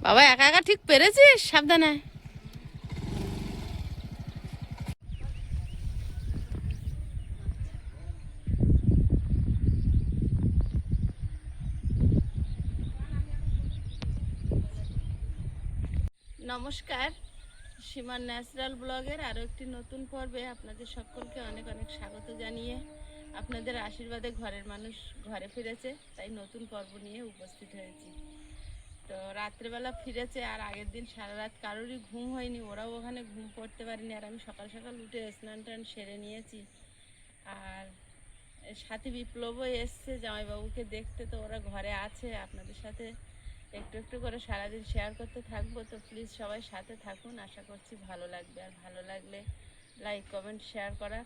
বাবা একা একা ঠিক পেরেছিস, সাবধানে। নমস্কার, সীমার ন্যাচারাল ব্লগের আরও একটি নতুন পর্বে আপনাদের সকলকে অনেক অনেক স্বাগত জানিয়ে আপনাদের আশীর্বাদে ঘরের মানুষ ঘরে ফিরেছে, তাই নতুন পর্ব নিয়ে উপস্থিত হয়েছি। তো রাত্রেবেলা ফিরেছে, আর আগের দিন সারা রাত কারোরই ঘুম হয়নি, ওরাও ওখানে ঘুম পড়তে পারেনি। আর আমি সকাল সকাল উঠে স্নান টান সেরে নিয়েছি। আর সাথী বিপ্লবও এসছে জামাইবাবুকে দেখতে, তো ওরা ঘরে আছে। আপনাদের সাথে একটু একটু করে সারাদিন শেয়ার করতে থাকবো, তো প্লিজ সবাই সাথে থাকুন, আশা করছি ভালো লাগবে। আর ভালো লাগলে লাইক কমেন্ট শেয়ার করার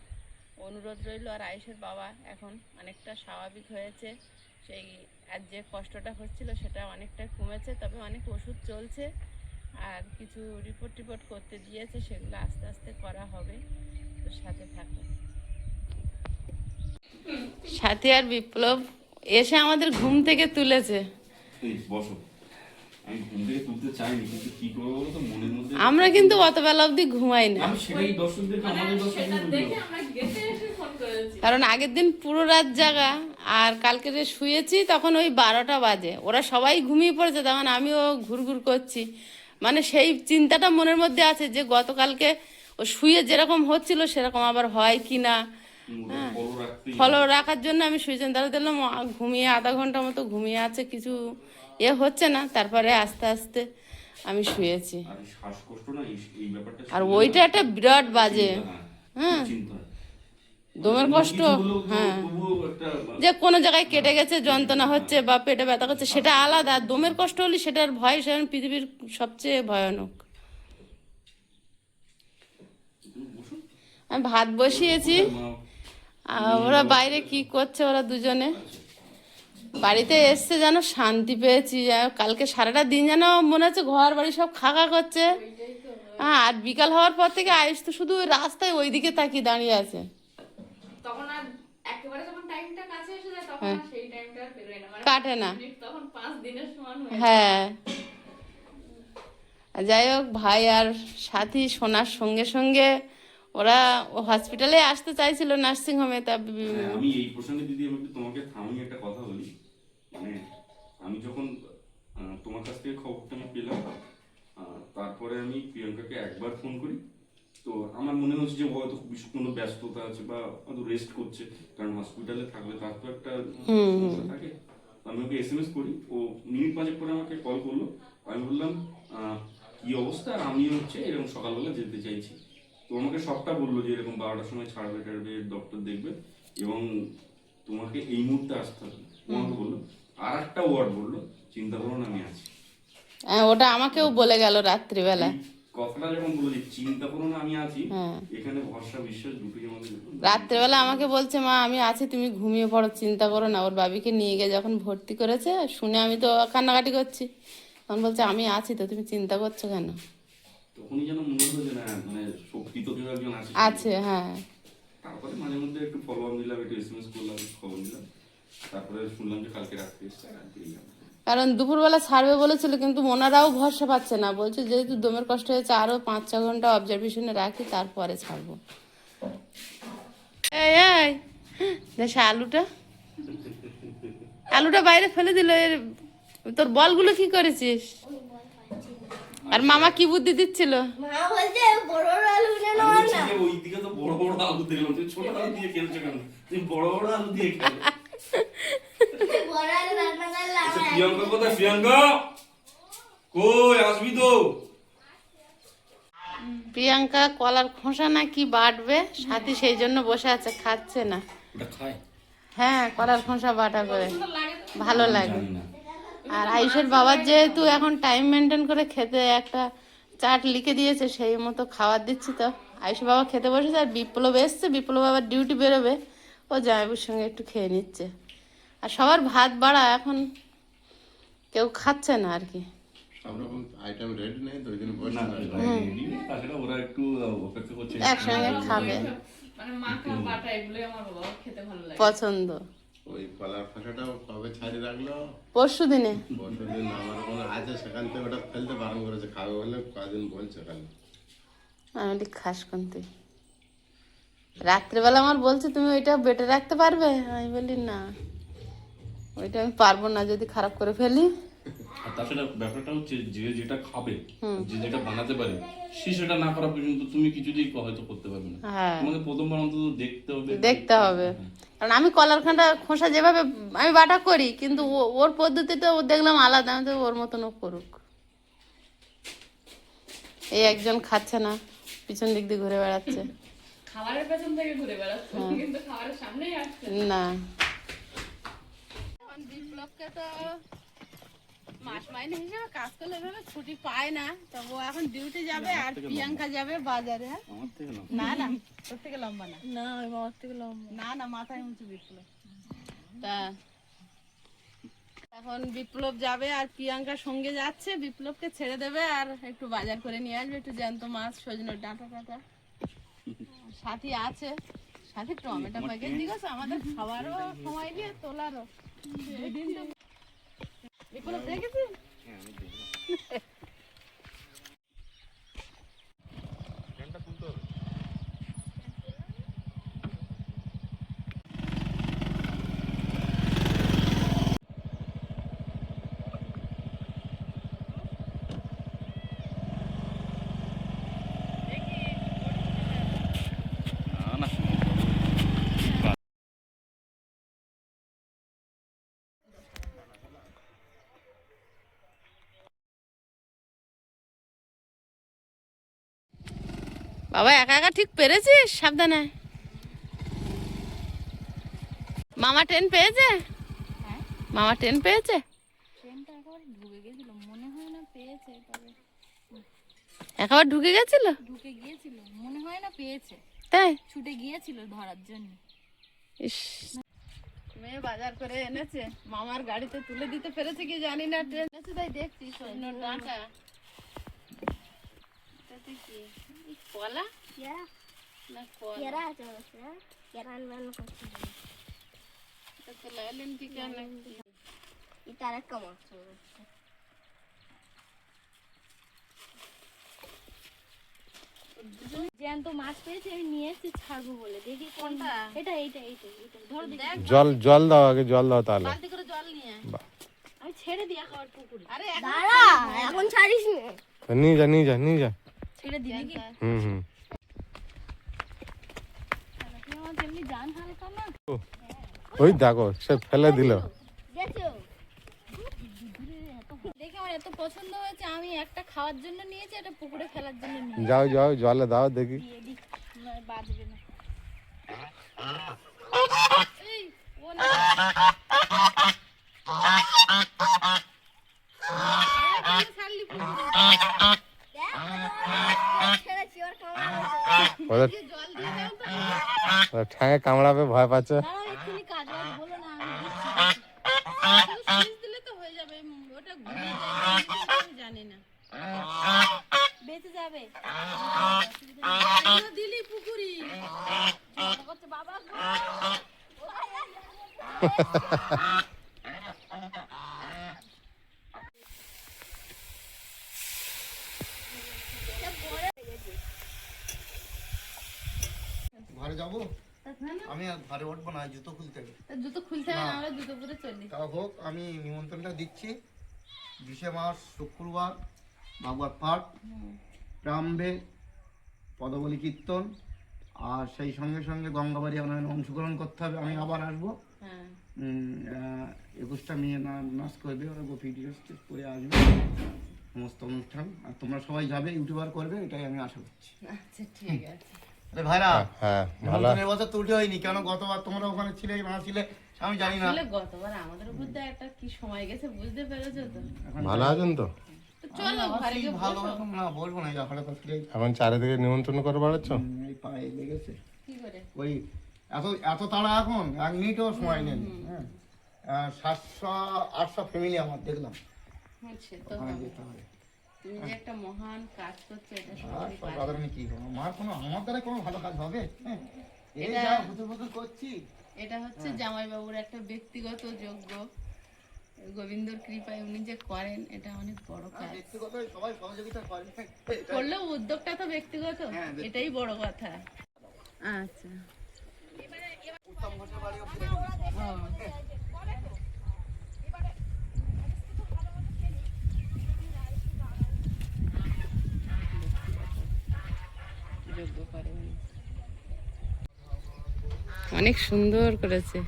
অনুরোধ রইল। আর আয়েশের বাবা এখন অনেকটা স্বাভাবিক হয়েছে, সেই আর যে কষ্টটা হচ্ছিল সেটা অনেকটা কমেছে, তবে অনেক ওষুধ চলছে আর কিছু রিপোর্ট করতে দিয়েছে, সেগুলো আস্তে আস্তে করা হবে। তো সাথে থাকুন। সাথী আর বিপ্লব এসে আমাদের ঘুম থেকে তুলেছে। আমরা কিন্তু অত বেলা অবধি ঘুমাই না, কারণ আগের দিন পুরো রাত জাগা, আর কালকে যে শুয়েছি তখন ওই 12টা বাজে। ওরা সবাই ঘুমিয়ে পড়েছে, তখন আমিও ঘুরঘুর করছি। মানে সেই চিন্তাটা মনের মধ্যে আছে যে গতকালকে ও শুয়ে যেরকম হচ্ছিল সেরকম আবার হয় কি না। হ্যাঁ, ফলো রাখার জন্য আমি শুয়েছিলাম। তাহলে দেখলাম ঘুমিয়ে আধা ঘন্টা মতো ঘুমিয়ে আছে, কিছু হচ্ছে না। তারপরে আস্তে আস্তে আমি শুয়েছি। আর ওইটা একটা বিরাট বাজে। হ্যাঁ, দমের কষ্ট। হ্যাঁ, যে কোনো জায়গায় কেটে গেছে, যন্ত্রণা হচ্ছে বা পেটে ব্যথা করছে সেটা আলাদা। দমের কষ্ট হলে সেটার ভয় সেরকম পৃথিবীর সবচেয়ে ভয়ানক। আমি ভাত বসিয়েছি, ওরা বাইরে কি করছে, ওরা দুজনে বাড়িতে এসছে, যেন শান্তি পেয়েছি। কালকে সারাটা দিন যেন মনে হচ্ছে ঘর বাড়ি সব খাকা করছে। হ্যাঁ, আর বিকাল হওয়ার পর থেকে আয়ুষ তো শুধু ওই রাস্তায় ওই দিকে তাকিয়ে দাঁড়িয়ে আছে। তখন আর একেবারে যখন টাইমটা কাছে এসে যায় তখন আর সেই টাইমটা আর পেরোয় না, মানে কাটে না, তখন 5 দিনের সমান হয়ে যায়। হ্যাঁ, যাই হোক, ভাই আর সাথী শোনার সঙ্গে সঙ্গে ওরা হসপিটালে আসতে চাইছিল, নার্সিং হোমে। তা আমি এই প্রসঙ্গে দিদি আমি একটু তোমাকে থামিয়ে একটা কথা বলি। মানে আমি যখন তোমার কাছ থেকে খবরটা আমি পেলাম, তারপরে আমি প্রিয়াঙ্কাকে একবার ফোন করি। তো আমার মনে হচ্ছে যে হয়তো কোনো ব্যস্ততা আছে বা হয়তো রেস্ট করছে, কারণ হসপিটালে থাকলে তার তো একটা সমস্যা থাকে। আমি ওকে SMS করি, ও মিনিট 5 পরে আমাকে কল করলো। আমি বললাম কি অবস্থা, আমি হচ্ছে এরকম সকালবেলা যেতে চাইছি। তো আমাকে সবটা বললো যে এরকম 12টার সময় ছাড়বে টাড়বে, ডক্টর দেখবে এবং তোমাকে এই মুহূর্তে আসতে হবে। তোমাকে বললো আর একটা ওয়ার্ড বললো, চিন্তা করো না আমি আছি। ওটা আমাকেও বলে গেল রাত্রিবেলা। কথাটা যখন বললো যে চিন্তা করো না আমি আছি, এখানে ভরসা বিশ্বাস দুটোই আমাদের। রাত্রেবেলা আমাকে বলছে, মা আমি আছি, তুমি ঘুমিয়ে পড়ো, চিন্তা করো না। ওর বাবিকে নিয়ে গিয়ে যখন ভর্তি করেছে, শুনে আমি তো কান্নাকাটি করছি, তখন বলছে আমি আছি তো, তুমি চিন্তা করছো কেন? তখনই যেন মনে হলো যে না, মানে শক্তি তো কেউ একজন আছে। হ্যাঁ, তারপরে মাঝে মধ্যে একটু ফলো আপ দিলাম, একটু SMS করলাম, খবর নিলাম। তারপরে শুনলাম যে কালকে রাত্রে এসছে, কালকে কারণ দুপুরবেলা ছাড়বে বলেছিল, কিন্তু ওনারাও ভরসা পাচ্ছে না। বলছে যেহেতু দমের কষ্ট হয়েছে আরো 5-6 ঘন্টা অবজারভেশনে রাখি, তারপরে ছাড়বো। এই এই দেশে আলুটা বাইরে ফেলে দিল। এর তোর বলগুলো কি করেছিস? আর মামা কি বুদ্ধি দিচ্ছিল? মা বলছে বড় বড় আলু নিয়ে নাও না। ওইদিকে তো বড় বড় আলু দেখলাম, তুই ছোট আলু দিয়ে খেলছো কেন? তুই বড় বড় আলু দিয়ে খেল। বড় আলু রান্না করলে আচ্ছা, প্রিয়াঙ্কা কোথায়? প্রিয়াঙ্কা কই, আসবি তো? প্রিয়াঙ্কা কলার খোসা নাকি বাটবে, সাথী সেই জন্য বসে আছে, খাচ্ছে না। হ্যাঁ, কলার খোসা বাটা করে ভালো লাগে। আর আয়ুষের বাবার যেহেতু এখন টাইম মেনটেন করে খেতে একটা চার্ট লিখে দিয়েছে, সেই মতো খাবার দিচ্ছি। তো আয়ুষের বাবা খেতে বসেছে, আর বিপ্লব এসছে, বিপ্লব আবার ডিউটি বেরোবে, ও জামাইবুর সঙ্গে একটু খেয়ে নিচ্ছে। আর সবার ভাত বাড়া, এখন কেউ খাচ্ছে না আর কি। একসঙ্গে খাবে, পছন্দ। ওই কলার খোসাটাও কবে ছাড়িয়ে রাখলো পরশু দিনে। পরশুদিন আমার কোনো আছে, সেখান থেকে ওটা ফেলতে বারণ করেছে, খাবে বলে কদিন বলছে খালি। আমি বলি খাস কোন তুই? রাত্রেবেলা আমার বলছে তুমি ওইটা বেটে রাখতে পারবে, আমি বলি না ওইটা আমি পারবো না, যদি খারাপ করে ফেলি। আর তাছাড়া ব্যাপারটা হচ্ছে যে যেটা খাবে, যে যেটা বানাতে পারে, সে সেটা না করা পর্যন্ত তুমি কিছুতেই হয়তো করতে পারবে না। হ্যাঁ, তোমাকে প্রথমবার অন্তত দেখতে হবে। দেখতে হবে। কারণ আমি কলার খান্ডা খোসা যেভাবে আমি বাটা করি, কিন্তু ওর পদ্ধতিটা ও দেখলাম আলাদা, আমি তো ওর মতন ও করুক। এই একজন খাচ্ছে না, পিছন দিক দিয়ে ঘুরে বেড়াচ্ছে। খাবারের পেছন থেকে ঘুরে বেড়াচ্ছে, কিন্তু খাবারের সামনেই আসছে না, এখন বিপ্লবকে তো মাস মাইনে হিসেবে কাজ করলে এভাবে ছুটি পায় না, তো ও এখন ডিউটি যাবে আর প্রিয়াঙ্কা যাবে বাজারে। হ্যাঁ? আমার থেকে না। না না, তোর থেকে লম্বা না। না ওই মামার থেকে লম্বা। না না, মাথায় উঁচু বিপ্লব। তা এখন বিপ্লব যাবে আর প্রিয়াঙ্কা সঙ্গে যাচ্ছে, বিপ্লবকে ছেড়ে দেবে আর একটু বাজার করে নিয়ে আসবে, একটু জ্যান্ত মাছ, সজনের ডাঁটা টাটা। সাথী আছে, সাথী টমেটো প্যাকেট দিয়ে গেছে, আমাদের খাওয়ারও সময় দিয়ে তোলারও। দুদিন তো বিপ্লব দেখেছিস? বাবা একা একা ঠিক পেরেছিস? সাবধানে। মামা ট্রেন পেয়েছে? মামা ট্রেন পেয়েছে? ট্রেনটা একেবারে ঢুকে গেছিল, মনে হয় না পেয়েছে, তবে একেবারে ঢুকে গেছিল? ঢুকে গিয়েছিল, মনে হয় না পেয়েছে, তাই? ছুটে গিয়েছিল ধরার জন্য। ইস, মেয়ে বাজার করে এনেছে, মামার গাড়িতে তুলে দিতে পেরেছে কি জানি না, ট্রেন এনেছে তাই দেখছি। সজনের ডাঁটা, এটাতে কি? এই কলা কেরা না কলা? কেরা আছে অবশ্য, কেরা আনবান করছি। এটা তো লাইলেন টিকা নাকি? এটা আরেকটা মাছ। জ্যান্ত মাছ পেয়েছি, আমি নিয়ে এসেছি ছাড়বো বলে, দেখি কোনটা? এটা এইটা এইটা এইটা ধরো দেখি। দেখ, জল জল দাও, আগে জল দাও তাহলে। বালতি করে জল নিয়ে আয়। আমি ছেড়ে দিই একেবারে পুকুরে। আরে এখন দাঁড়া, এখন ছাড়িস না। নিয়ে যা নিয়ে যা নিয়ে যা। ছেড়ে দিই নাকি? হুম হুম। তুই আমার তেমনি জান হালকা না। ওই দেখো সে ফেলে দিল। গেছো? দেখে আমার এত পছন্দ হয়েছে, আমি একটা খাওয়ার জন্য নিয়েছি, এটা পুকুরে ফেলার জন্য নিয়েছি। যাও যাও জলে দাও দেখি। দিয়ে দিই, নয় বাজবে না। এই, ও না। ছাড়লি পুকুরে। দেখ, ছেড়েছি, ওর কামড় আছে। ওদের জল দিয়ে দাও তো। ওদের ঠ্যাঙে কামড়াবে, ভয় পাচ্ছে। দাঁড়াও, এক্ষুনি কাজ বাজ বলো না, আমি দিচ্ছি। শুধু সুইচ দিলে তো হয়ে যাবে, ওটা ঘুরে যায় কি আমি জানি না। বেঁচে যাবে। এগুলো দিলি পুকুরি। ঝগড়া করছে বাবা গো। ঘরে যাবো আমি, আর ঘরে উঠবো না, জুতো খুলতে হবে। তা জুতো খুলতে হবে না, আমরা জুতো পরে চলি। তা হোক, আমি নিমন্ত্রণটা দিচ্ছি 20 মাস শুক্রবার, বাবুয়ার পাঠ, প্রাম্বে পদবলী কীর্তন, আর সেই সঙ্গে সঙ্গে গঙ্গাবাড়ি আমার অংশগ্রহণ করতে হবে। আমি আবার আসবো। হ্যাঁ 21টা মেয়ে নাচ করবে, ওরা ভিডিও স্টেজ করে আসবে, সমস্ত অনুষ্ঠান। আর তোমরা সবাই যাবে, ইউটিউবার করবে, এটাই আমি আশা করছি। আচ্ছা ঠিক আছে। আরে ভাইরা, হ্যাঁ ভালো। নিমন্ত্রণ এবছর তো উঠে হয়নি, কেন গতবার তোমরা ওখানে ছিলে না ছিলে আমি জানি না। আসলে গতবার আমাদের উপর দিয়ে একটা কি সময় গেছে বুঝতে পেরেছো তো। এখন ভালো আছেন তো? তো চলো ঘরে গিয়ে ভালো বসো। এখন না বলবো না, যখন তো ফিরে এখন চারিদিকে নিমন্ত্রণ করে বেড়াচ্ছ? এই পায়ে লেগেছে কি করে? ওই এত এত তাড়া, এখন 1 মিনিটও সময় নেই। হ্যাঁ 700-800 ফ্যামিলি আমার দেখলাম, হ্যাঁ, সে তো ওখানে হবে। যেতে হবে। তুমি যে একটা মহান কাজ করছো এটা আর সবাই সব পারে। দাদা আমি কি করবো, আমার দ্বারা কোনো ভালো কাজ হবে? হ্যাঁ এই এটা- যা বুঝু বুঝু করছি। এটা হচ্ছে জামাইবাবুর একটা ব্যক্তিগত যোগ্য, গোবিন্দর কৃপায় উনি যে করেন এটা অনেক বড় কাজ। ব্যক্তিগত সবাই সহযোগিতা করে। করলেও উদ্যোগটা তো ব্যক্তিগত, হ্যাঁ, ব্যক্তিগত। এটাই বড় কথা। আচ্ছা, উত্তম ঘোষের বাড়ি অবধি রেখে ও, যোগ্য করে উনি। অনেক সুন্দর করেছে।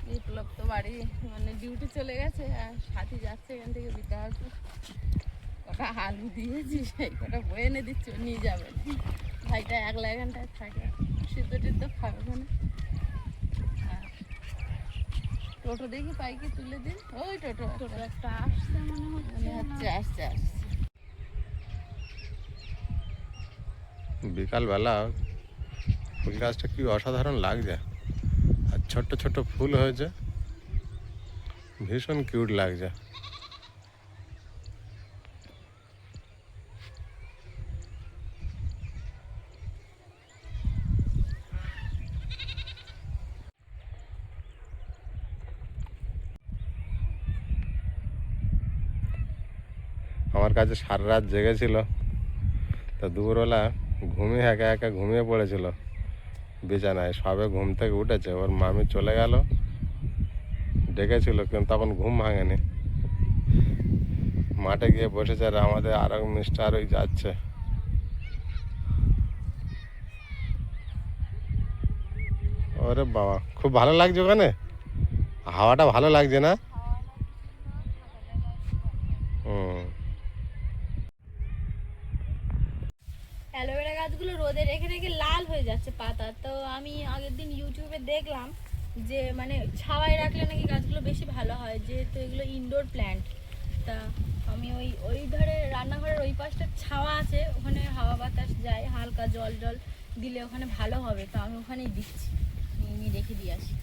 বিপ্লব তো বাড়ি মানে ডিউটি চলে গেছে, আর সাথী যাচ্ছে এখান থেকে বিদ্যাপুর। কটা আলু দিয়েছি, সেই কটা বয়ে এনে দিচ্ছি, ও নিয়ে যাবে। ভাইটা একলা এখানটায় থাকে, সিদ্ধ টিদ্ধ খাবে ওখানে। আর টোটো দেখি পাইকে তুলে দিন, ওই টোটো একটা আসছে মনে হচ্ছে, আসছে আসছে। বিকালবেলা ফুল গাছটা কি অসাধারণ লাগছে, আর ছোট্ট ছোট্ট ফুল হয়েছে, ভীষণ কিউট লাগছে। আমার কাছে সারা রাত জেগেছিল, তা দুপুরবেলা ঘুমিয়ে একা একা ঘুমিয়ে পড়েছিল বিছানায়। সবে ঘুম থেকে উঠেছে, ওর মামি চলে গেল, ডেকেছিল কিন্তু তখন ঘুম ভাঙেনি। মাঠে গিয়ে বসেছে, আর আমাদের আর এক মিস্টার ওই যাচ্ছে। ওরে বাবা, খুব ভালো লাগছে ওখানে, হাওয়াটা ভালো লাগছে না? হুম। অ্যালোভেরা গাছগুলো রোদে রেখে রেখে লাল হয়ে যাচ্ছে পাতা। তো আমি আগের দিন ইউটিউবে দেখলাম যে মানে ছাওয়ায় রাখলে নাকি গাছগুলো বেশি ভালো হয়, যেহেতু এগুলো ইনডোর প্ল্যান্ট। তা আমি ওই ধারে রান্নাঘরের ওই পাশটা ছাওয়া আছে, ওখানে হাওয়া বাতাস যায়, হালকা জল দিলে ওখানে ভালো হবে। তো আমি ওখানেই দিচ্ছি, নিয়ে রেখে দিয়ে আসি।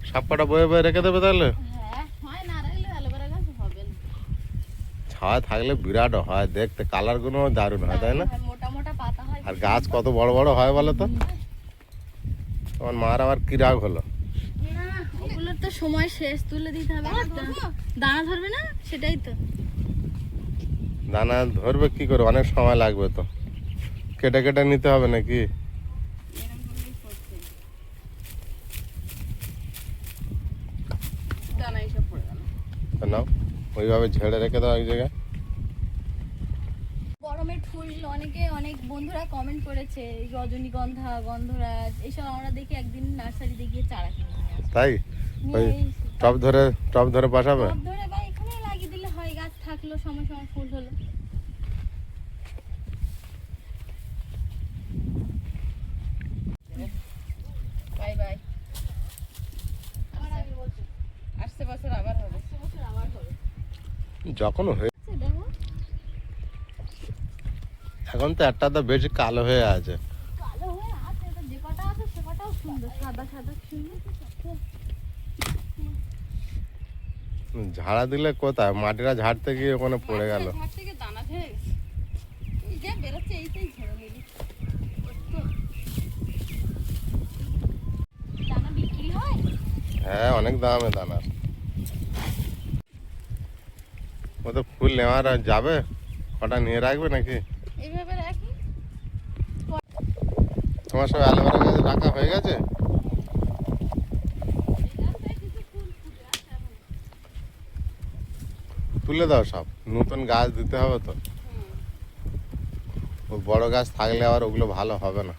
সব কটা বয়ে বয়ে রেখে দেবে তাহলে? হ্যাঁ, হয় না রাখলে অ্যালোভেরা গাছ হবে না। ছাওয়া থাকলে বিরাট হয় দেখতে, কালারগুলো দারুণ হয়, তাই না? মোটা মোটা পাতা হয়। আর গাছ কত বড় বড় হয় বলো তো। তোমার মার আবার কি রাগ হলো? না, ওগুলোর তো সময় শেষ, তুলে দিতে হবে। দানা ধরবে না, সেটাই তো। দানা ধরবে কি করে, অনেক সময় লাগবে তো, কেটে কেটে নিতে হবে নাকি? দানা এসব পড়ে গেল। তো নাও, ওইভাবে ঝেড়ে রেখে দাও এক জায়গায়। গরমের ফুল অনেক বন্ধুরা কমেন্ট করেছে, রজনীগন্ধা, গন্ধরাজ, এইসব আমরা দেখি একদিন নার্সারি গিয়ে চারা কিনে নিয়ে আসি। তাই ওই নিয়ে টব ধরে বসাবে? টব ধরে বা এখানে লাগিয়ে দিলে হয়, গাছ থাকলো, সময় সময় ফুল হলো। Bye bye. আসছে বছর আবার হবে। যখন হয়ে দেখো এখন তো একটা তো বেশি কালো হয়ে আছে। কালো হয়ে আছে, তো যে কটা আছে সে কটাও সুন্দর, সাদা সাদা সুন্দর। ঝাড়া দিলে কোথায়, মাটিরা ঝাড়তে গিয়ে ওখানে পড়ে গেল। ঝাড় থেকে দানা ঝেড়ে গেছে, এই যে বেরোচ্ছে এইটাই ঝেড়ে নিলি। দানা বিক্রি হয়। হ্যাঁ, অনেক দামে দানা। ও তো ফুল নেওয়ার আর যাবে, কটা নিয়ে রাখবে নাকি? এইভাবে রাখি। তোমার সব অ্যালোভেরা গাছ রাখা হয়ে গেছে? তুলে দাও সব, নতুন গাছ দিতে হবে তো। ও বড় গাছ থাকলে আবার ওগুলো ভালো হবে না।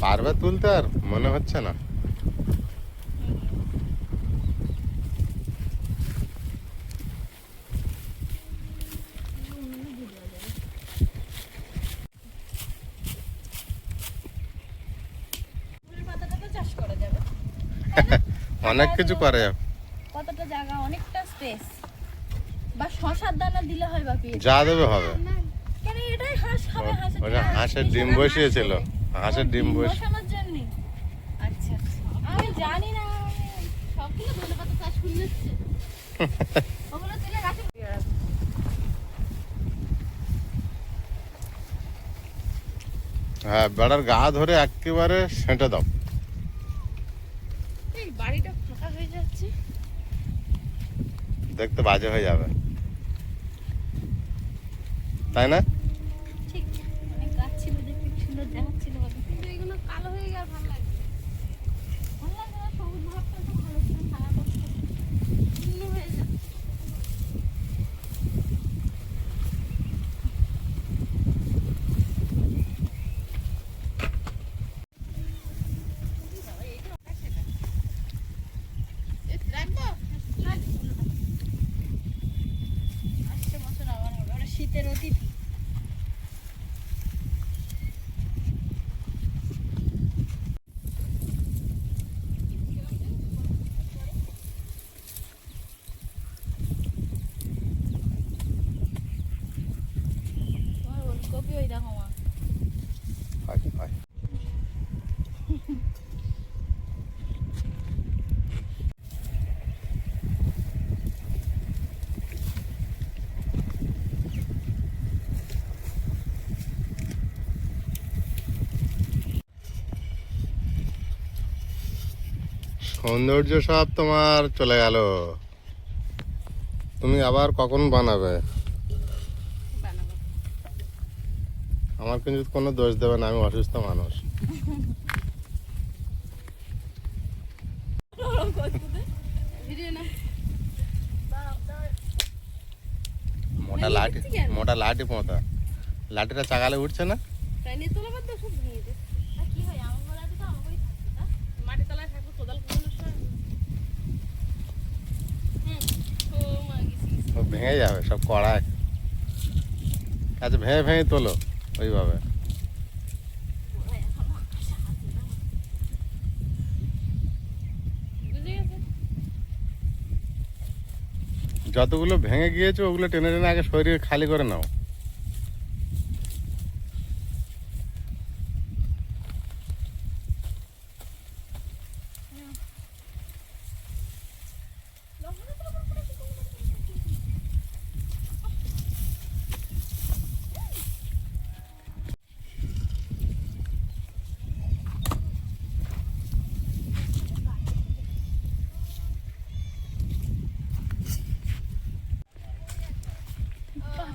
পারবে তুলতে? আর মনে হচ্ছে না। পাতাটা তো চাষ করা যাবে। অনেক কিছু করে। কতটা জায়গা, অনেকটা স্পেস। বা শশার দানা দিলে হয়, বা পেঁয়াজ। যা দেবে হবে। কেন এটাই হাঁস খাবে, হাঁসের ওটা হাঁসের ডিম বসিয়েছিল, হাঁসের ডিম বসানোর জন্য। আচ্ছা আচ্ছা, আমি জানি না, সবগুলো ধনেপাতা চাষ করে নিচ্ছে। ওগুলো তুলে গাছে হ্যাঁ, বেড়ার গা ধরে একেবারে সেঁটে দাও। এই বাড়িটা ফাঁকা হয়ে যাচ্ছে। দেখতে বাজে হয়ে যাবে, তাই না? ঠিক, অনেক গাছ ছিল দেখতে কি সুন্দর দেখাচ্ছিল বলো। কিন্তু এগুলো কালো হয়ে গেলে আর ভালো লাগবে না। ভালো লাগে না, সবুজ ভাবটা তো ভালো ছিল, ছায়া করতো। শূন্য হয়ে যাচ্ছে। আসছে বছর আবার হবে, ওরা শীতের অতিথি। তোমার ওলকপি ওই দেখো মা। হয়, হয়। সৌন্দর্য সব তোমার চলে গেল। তুমি আবার কখন বানাবে? বানাবো। আমার কিন্তু কোনো দোষ দেবে না, আমি অসুস্থ মানুষ। ভিডিও না। মোটা লাঠি, মোটা লাঠি পোঁতা, লাঠিটা চাগালে উঠছে না। তাই নিয়ে তোলা বাদ দাও, সব ভেঙে দে। আর কি হয়, আমার গলাতে তো আমাকেই থাকছে তা। মাটি তলায় থাকবো, কোদাল কোদালের সময়। ও মা গেছি। ও ভেঙে যাবে সব কড়ায়। আচ্ছা, ভেঙে ভেঙে তোলো ওইভাবে। বুঝে গেছে? যতগুলো ভেঙে গিয়েছে ওগুলো টেনে টেনে আগে শরীর খালি করে নাও।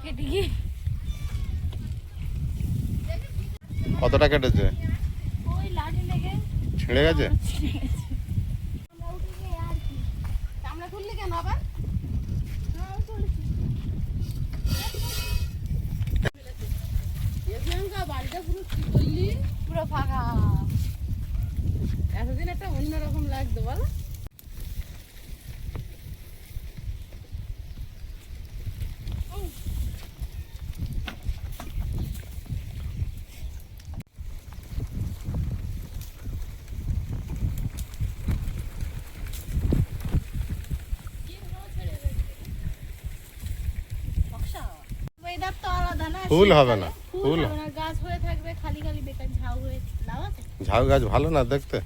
কেটে গিয়ে কতটা কেটেছে? ওই লাঠি লেগে ছিঁড়ে গেছে? আমরা উঠে গিয়ে আর কি। আমরা তুললি কেন আবার? এখানকা বাড়িটা পুরো কি করলি? পুরো ফাঁকা। এতদিন একটা অন্যরকম লাগতো বলো? ওয়েদার তো আলাদা না, ফুল হবে না, ফুল ফুল হবে না, গাছ হয়ে থাকবে খালি খালি বেকার ঝাউ হয়ে লাভ আছে। ঝাউ গাছ ভালো না দেখতে।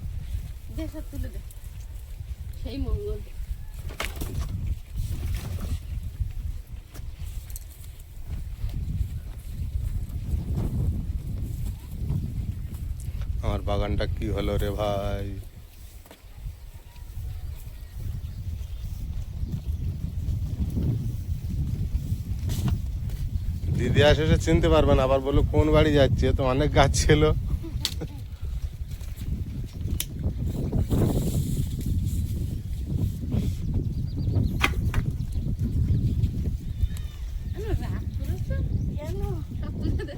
দে সব তুলে দে। সেই মঙ্গল। আমার বাগানটা কি হলো রে ভাই। দিদি আসে সে চিনতে পারবে না, আবার বললো কোন বাড়ি যাচ্ছে, তো অনেক গাছ ছিল। রাগ করেছো? কেন সব তুলে দে।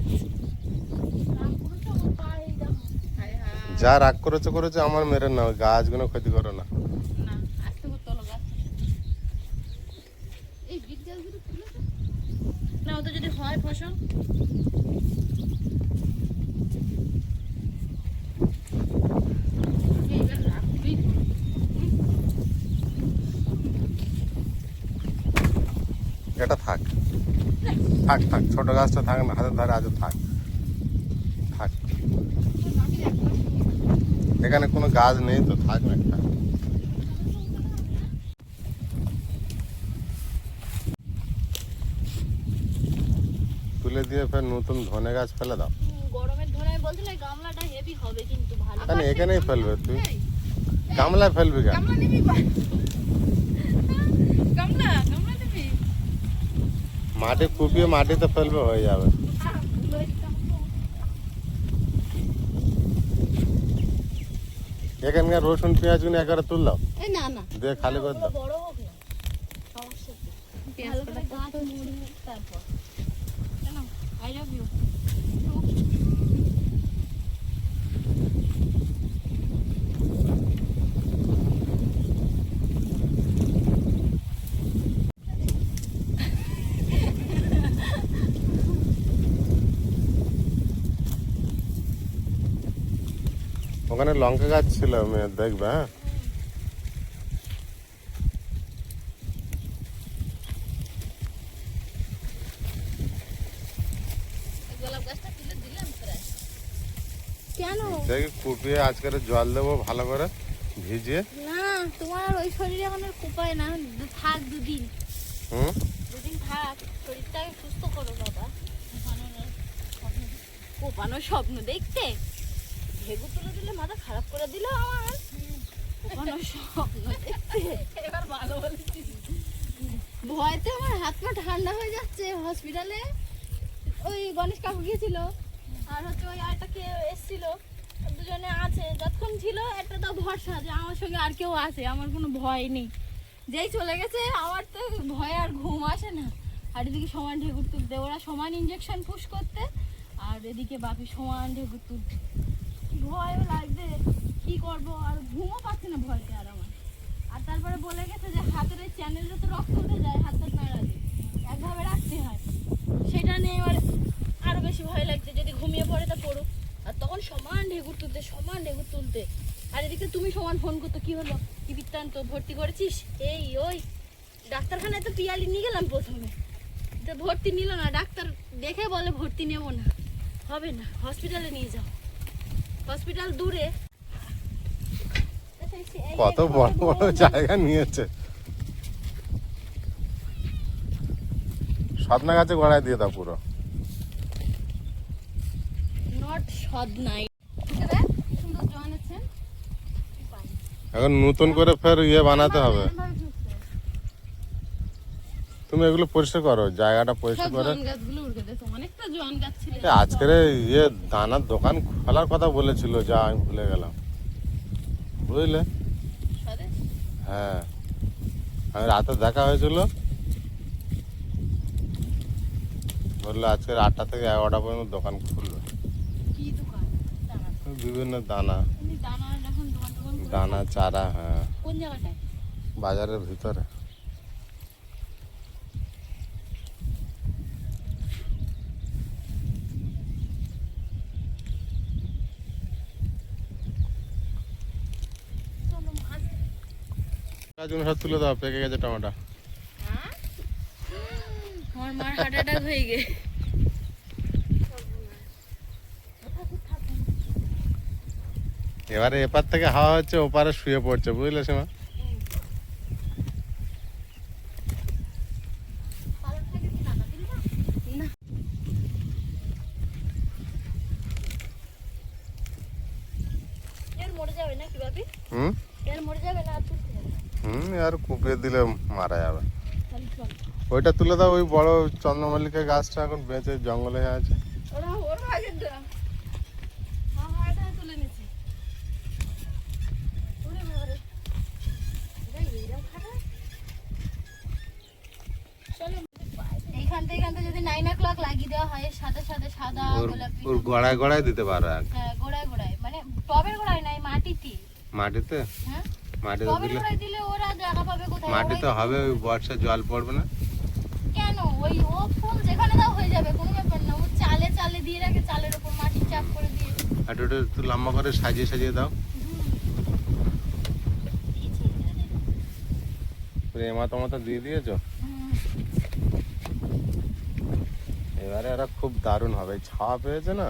রাগ করেছো আমার পায়ে এই দেখো। হায় হায়। যা রাগ করেছে করেছে, আমার মেরে নাও, গাছগুলো ক্ষতি করো না। না, আস্তে করে তোলো গাছ। এই বিট গাছগুলো তুলে দে। না ওদের যদি হয় ফসল, এইবার রাখবি। এটা থাক থাক থাক, ছোট গাছটা থাক না, হাতের ধারে আজ থাক। এখানে কোনো গাছ নেই তো, থাকবে একটা। তুলে দিয়ে ফের নতুন ধনে গাছ ফেলে দাও। গরমের ধরে আমি বলছিলাম এই গামলাটা হেভি হবে কিন্তু ভালো। কেন এখানেই ফেলবে তুই? গামলায় ফেলবি কেন? গামলা নিবি গামলা নিবি? মাটি কুপিয়ে মাটিতে ফেলবে, হয়ে যাবে। এখানকার রসুন পেঁয়াজ গুলো একবারে তুল দাও, এই না না দিয়ে খালি করে দাও। বড় হোক না, সমস্যা কি? পেঁয়াজ ভালো করে গাছ মুড়ি তারপর কেন আই লাভ ইউ। ওখানে লঙ্কা গাছ ছিল, দেখবে। হ্যাঁ, গোলাপ গাছটা তুলে দিলাম প্রায়। কেন দেখি কুপিয়ে আজকের জল দেবো ভালো করে ভিজিয়ে। না তোমার আর ওই শরীরে এখন আর কোপায় না, থাক দুদিন, হুম, দুদিন থাক, শরীরটাকে সুস্থ করো বাবা। কোপানোর স্বপ্ন দেখতে ভেগু তুলে দিলে মাথা খারাপ করে দিল আমার। কোপানোর স্বপ্ন দেখতে এবার ভালো বলেছিস। ভয়তে আমার হাত পা ঠান্ডা হয়ে যাচ্ছে। হসপিটালে ওই গণেশ কাকু গিয়েছিল, আর হচ্ছে ওই আরেকটা কে এসেছিল, দুজনে আছে। যতক্ষণ ছিল একটা তো ভরসা যে আমার সঙ্গে আর কেউ আছে, আমার কোনো ভয় নেই। যেই চলে গেছে আমার তো ভয় আর ঘুম আসে না। আর এদিকে সমান ঢেকুর তুলতে, ওরা সমান ইঞ্জেকশন পুশ করতে, আর এদিকে বাপি সমান ঢেকুর তুলতে। ভয়ও লাগবে, কি করব, আর ঘুমও পাচ্ছে না ভয়তে আর আমার। আর তারপরে বলে গেছে যে হাতের এই চ্যানেলে তো রক্ত উঠে যায়, হাতটা নাড়ালে একভাবে রাখতে হয়। সেটা নিয়ে এবার আরো বেশি ভয় লাগছে, যদি ঘুমিয়ে পড়ে তা পড়ুক। আর তখন সমান ঢেকুর তুলতে, আর এদিকে তুমি সমান ফোন করতো, কি হলো, কি বৃত্তান্ত, ভর্তি করেছিস, এই ওই। ডাক্তারখানায় তো পিয়ালি নিয়ে গেলাম প্রথমে, তো ভর্তি নিল না। ডাক্তার দেখে বলে ভর্তি নেব না, হবে না, হসপিটালে নিয়ে যাও। হসপিটাল দূরে। কত বড় বড় জায়গা নিয়েছে। সদনা গাছে গোড়ায় দিয়ে দাও পুরো। নট সদনাই। সুন্দর জন আছে। এখন নতুন করে ফের ইয়ে বানাতে হবে। তুমি এগুলো পরিষ্কার করো, জায়গাটা পরিষ্কার করে। জন গাছগুলো উড়ে গেছে, অনেকটা জন গাছ ছিল। আজকের ইয়ে দানার দোকান খোলার কথা বলেছিল, যা আমি ভুলে গেলাম, বুঝলে। স্বদেশ? হ্যাঁ, আমি রাতে দেখা হয়েছিল, বললো আজকে 8টা থেকে 11টা পর্যন্ত দোকান খুলবে। কি দোকান? দানা। বিভিন্ন দানা, এমনি দানা যখন দোকান টোকান করে- দানা চারা। হ্যাঁ, কোন জায়গাটায়? বাজারের ভিতরে। গাছগুলো সব তুলে দাও, পেকে গেছে টমেটো। আমার মার হার্ট অ্যাটাক হয়ে গে। এবারে এপার থেকে হাওয়া হচ্ছে, ওপারে শুয়ে পড়ছে, বুঝলে সীমা। এর মরে যাবে না কি বাপি? হুম এর মরে যাবে না, আর তুলতে হবে? আর কুপিয়ে দিলে মারা যাবে। তাহলে চল। ওইটা তুলে দাও, ওই বড় চন্দ্রমল্লিকা গাছটা এখন বেঁচে জঙ্গলে হয়ে আছে। ওর ভাগের দা। হ্যাঁ, এটা তুলে নিচ্ছি। ওরে বাবারে। এটাই এরকম খাটা? চলো। এইখান থেকে যদি 9 o'clock লাগিয়ে দেওয়া হয়, সাদা সাদা গোলাপি। ওর গোড়ায় গোড়ায় দিতে পারো। হ্যাঁ, গোড়ায় মানে টবের গোড়ায় নাই, মাটিতে। মাটিতে, হ্যাঁ, মাটিতে টবের দিলে, গোড়ায় দিলে ওরা জায়গা পাবে কোথায়? মাটিতে হবে, ওই বর্ষা জল পড়বে না। কেন ওই ও ফুল যেখানে দাও হয়ে যাবে, কোনো ব্যাপার না। ও চালে দিয়ে রাখে, চালের উপর মাটি চাপ করে দিয়ে। আর ওটা একটু লম্বা করে সাজিয়ে সাজিয়ে দাও। এমাথা মাথা দিয়ে দিয়েছো। এবারে এরা খুব দারুণ হবে, ছাওয়া পেয়েছে না।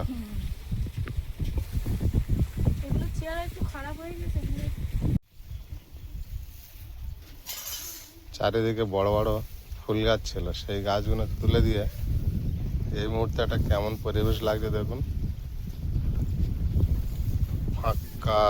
এগুলো চেয়ারা একটু খারাপ হয়ে গেছে। চারিদিকে বড় বড় ফুল গাছ ছিল, সেই গাছগুলো তুলে দিয়ে এই মুহূর্তে একটা কেমন পরিবেশ লাগছে দেখুন, ফাঁকা